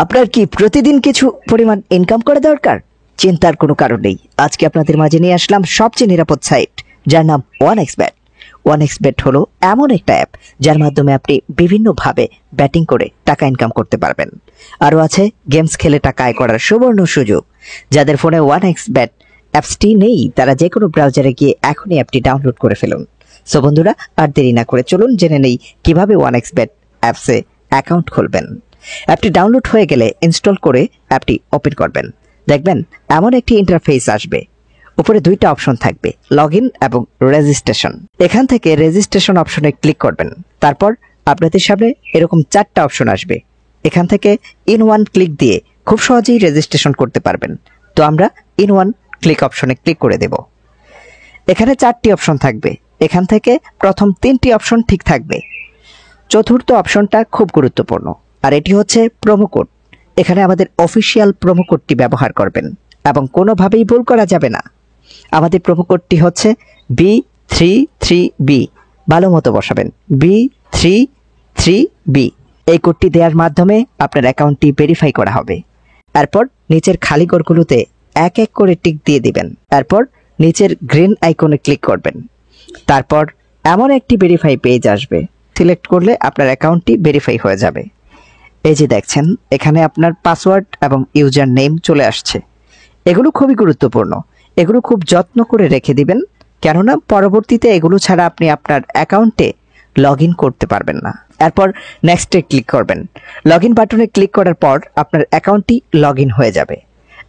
আপনার কি প্রতিদিন কিছু পরিমাণ ইনকাম করা দরকার? চিন্তার কোনো কারণ নেই। আজকে আপনাদের মাঝে নিয়ে আসলাম সবচেয়ে নিরাপদ সাইট, যার নাম 1xBet। 1xBet হলো এমন একটা অ্যাপ যার মাধ্যমে আপনি বিভিন্নভাবে ব্যাটিং করে টাকা ইনকাম করতে পারবেন। আরও আছে গেমস খেলে টাকা আয় করার সুবর্ণ সুযোগ। যাদের ফোনে 1xBet অ্যাপসটি নেই তারা যে কোনো ব্রাউজারে গিয়ে এখনই অ্যাপটি ডাউনলোড করে ফেলুন। সো বন্ধুরা, আর দেরি না করে চলুন জেনে নেই কিভাবে 1xBet অ্যাপসে অ্যাকাউন্ট খুলবেন। অ্যাপটি ডাউনলোড হয়ে গেলে ইনস্টল করে অ্যাপটি ওপেন করবেন। দেখবেন এমন একটি ইন্টারফেস আসবে। উপরে দুইটা অপশন থাকবে, লগইন এবং রেজিস্ট্রেশন। এখান থেকে রেজিস্ট্রেশন অপশনে ক্লিক করবেন। তারপর আপনাদের সামনে এরকম চারটা অপশন আসবে। এখান থেকে ইন ওয়ান ক্লিক দিয়ে খুব সহজেই রেজিস্ট্রেশন করতে পারবেন। তো আমরা ইন ওয়ান ক্লিক অপশনে ক্লিক করে দেব। এখানে চারটি অপশন থাকবে। এখান থেকে প্রথম তিনটি অপশন ঠিক থাকবে। চতুর্থ অপশনটা খুব গুরুত্বপূর্ণ, আর এটি হচ্ছে প্রোমো কোড। এখানে আমাদের অফিসিয়াল প্রোমো কোডটি ব্যবহার করবেন এবং কোনোভাবেই ভুল করা যাবে না। আমাদের প্রোমো কোডটি হচ্ছে B33B। ভালো মতো বসাবেন, B33B। এই কোডটি দেওয়ার মাধ্যমে আপনার অ্যাকাউন্টটি ভেরিফাই করা হবে। এরপর নিচের খালি ঘরগুলোতে এক এক করে টিক দিয়ে দিবেন। এরপর নিচের গ্রিন আইকনে ক্লিক করবেন। তারপর এমন একটি ভেরিফাই পেজ আসবে। সিলেক্ট করলে আপনার অ্যাকাউন্টটি ভেরিফাই হয়ে যাবে। এই যে দেখছেন, এখানে আপনার পাসওয়ার্ড এবং ইউজার নেম চলে আসছে। এগুলো খুবই গুরুত্বপূর্ণ। এগুলো খুব যত্ন করে রেখে দিবেন, কেননা পরবর্তীতে এগুলো ছাড়া আপনি আপনার অ্যাকাউন্টে লগ ইন করতে পারবেন না। এরপর নেক্সটে ক্লিক করবেন। লগ ইন বাটনে ক্লিক করার পর আপনার অ্যাকাউন্টটি লগ ইন হয়ে যাবে।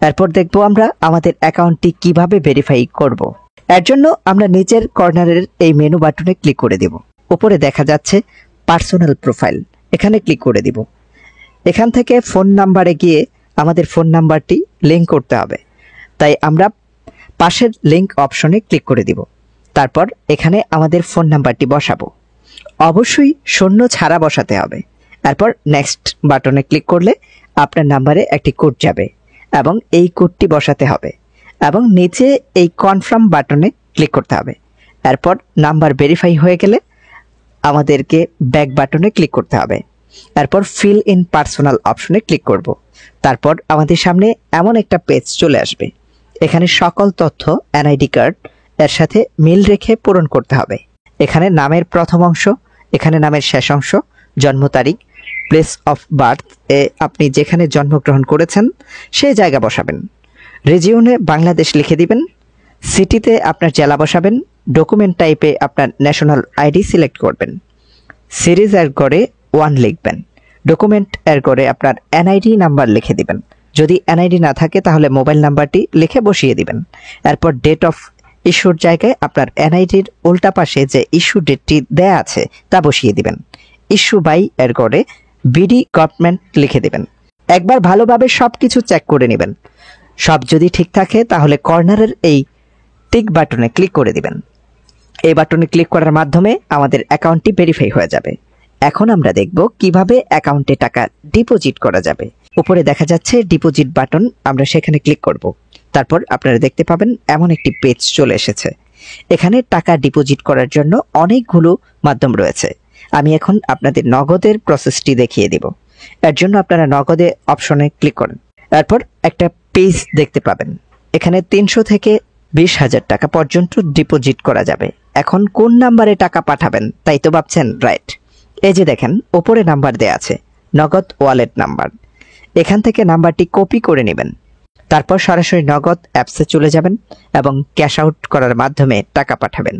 এরপর দেখব আমরা আমাদের অ্যাকাউন্টটি কিভাবে ভেরিফাই করব। এর জন্য আমরা নিচের কর্নারের এই মেনু বাটনে ক্লিক করে দেব। উপরে দেখা যাচ্ছে পার্সোনাল প্রোফাইল, এখানে ক্লিক করে দিব। এখান থেকে ফোন নাম্বারে গিয়ে আমাদের ফোন নাম্বারটি লিঙ্ক করতে হবে, তাই আমরা পাশের লিঙ্ক অপশনে ক্লিক করে দিব। তারপর এখানে আমাদের ফোন নাম্বারটি বসাবো। অবশ্যই শূন্য ছাড়া বসাতে হবে। এরপর নেক্সট বাটনে ক্লিক করলে আপনার নাম্বারে একটি কোড যাবে এবং এই কোডটি বসাতে হবে এবং নিচে এই কনফার্ম বাটনে ক্লিক করতে হবে। এরপর নাম্বার ভেরিফাই হয়ে গেলে আমাদেরকে ব্যাক বাটনে ক্লিক করতে হবে। এরপর ফিল ইন পার্সোনাল অপশনে ক্লিক করব। তারপর আমাদের সামনে এমন একটা পেজ চলে আসবে। এখানে সকল তথ্য এনআইডি কার্ড এর সাথে মিল রেখে পূরণ করতে হবে। এখানে নামের প্রথম অংশ, এখানে নামের শেষ অংশ, জন্ম তারিখ, প্লেস অফ বার্থ এ আপনি যেখানে জন্মগ্রহণ করেছেন সেই জায়গা বসাবেন। রিজিয়নে বাংলাদেশ লিখে দিবেন। সিটিতে আপনার জেলা বসাবেন। ডকুমেন্ট টাইপে আপনার ন্যাশনাল আইডি সিলেক্ট করবেন। সিরিজ এর ঘরে 1 লিখবেন। ডকুমেন্ট এর ঘরে আপনার এনআইডি নাম্বার লিখে দিবেন। যদি এনআইডি না থাকে তাহলে মোবাইল নাম্বারটি লিখে বসিয়ে দিবেন। এরপর ডেট অফ ইস্যুর জায়গায় আপনার এনআইডির উল্টা পাশে যে ইস্যু ডেটটি দেয়া আছে তা বসিয়ে দিবেন। ইস্যু বাই এর ঘরে বিডি গভর্নমেন্ট লিখে দিবেন। একবার ভালোভাবে সবকিছু চেক করে নেবেন। সব যদি ঠিক থাকে তাহলে কর্নারের এই টিক বাটনে ক্লিক করে দিবেন। এই বাটনে ক্লিক করার মাধ্যমে আমাদের অ্যাকাউন্টটি ভেরিফাই হয়ে যাবে। এখন আমরা দেখব কিভাবে অ্যাকাউন্টে টাকা ডিপোজিট করা যাবে। উপরে দেখা যাচ্ছে ডিপোজিট বাটন, আমরা সেখানে ক্লিক করব। তারপর আপনারা দেখতে পাবেন এমন একটি পেজ চলে এসেছে। এখানে টাকা ডিপোজিট করার জন্য অনেকগুলো মাধ্যম রয়েছে। আমি এখন আপনাদের নগদের প্রসেসটি দেখিয়ে দিব। এর জন্য আপনারা নগদে অপশনে ক্লিক করেন। এরপর একটা পেজ দেখতে পাবেন। এখানে 300 থেকে 20,000 টাকা পর্যন্ত ডিপোজিট করা যাবে। এখন কোন নাম্বারে টাকা পাঠাবেন তাই তো ভাবছেন, রাইট। এই যে দেখেন উপরে নাম্বার দেয়া আছে, নগদ ওয়ালেট নাম্বার। এখান থেকে নাম্বারটি কপি করে নেবেন। তারপর সরাসরি নগদ অ্যাপসে চলে যাবেন এবং ক্যাশ আউট করার মাধ্যমে টাকা পাঠাবেন।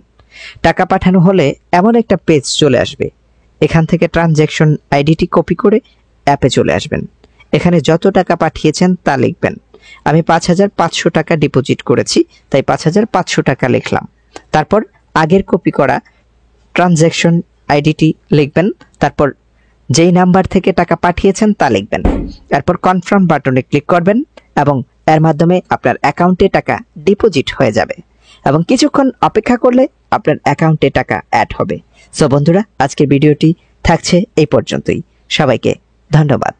টাকা পাঠানো হলে এমন একটা পেজ চলে আসবে। এখান থেকে ট্রানজ্যাকশন আইডিটি কপি করে অ্যাপে চলে আসবেন। এখানে যত টাকা পাঠিয়েছেন তা লিখবেন। আমি 5,500 টাকা ডিপোজিট করেছি, তাই 5,500 টাকা লিখলাম। তারপর আগের কপি করা ট্রানজ্যাকশন আইডিটি লিখবেন। তারপর যেই নাম্বার থেকে টাকা পাঠিয়েছেন তা লিখবেন। এরপর কনফার্ম বাটনে ক্লিক করবেন এবং এর মাধ্যমে আপনার অ্যাকাউন্টে টাকা ডিপোজিট হয়ে যাবে এবং কিছুক্ষণ অপেক্ষা করলে আপনার অ্যাকাউন্টে টাকা অ্যাড হবে। সো বন্ধুরা, আজকের ভিডিওটি থাকছে এই পর্যন্তই। সবাইকে ধন্যবাদ।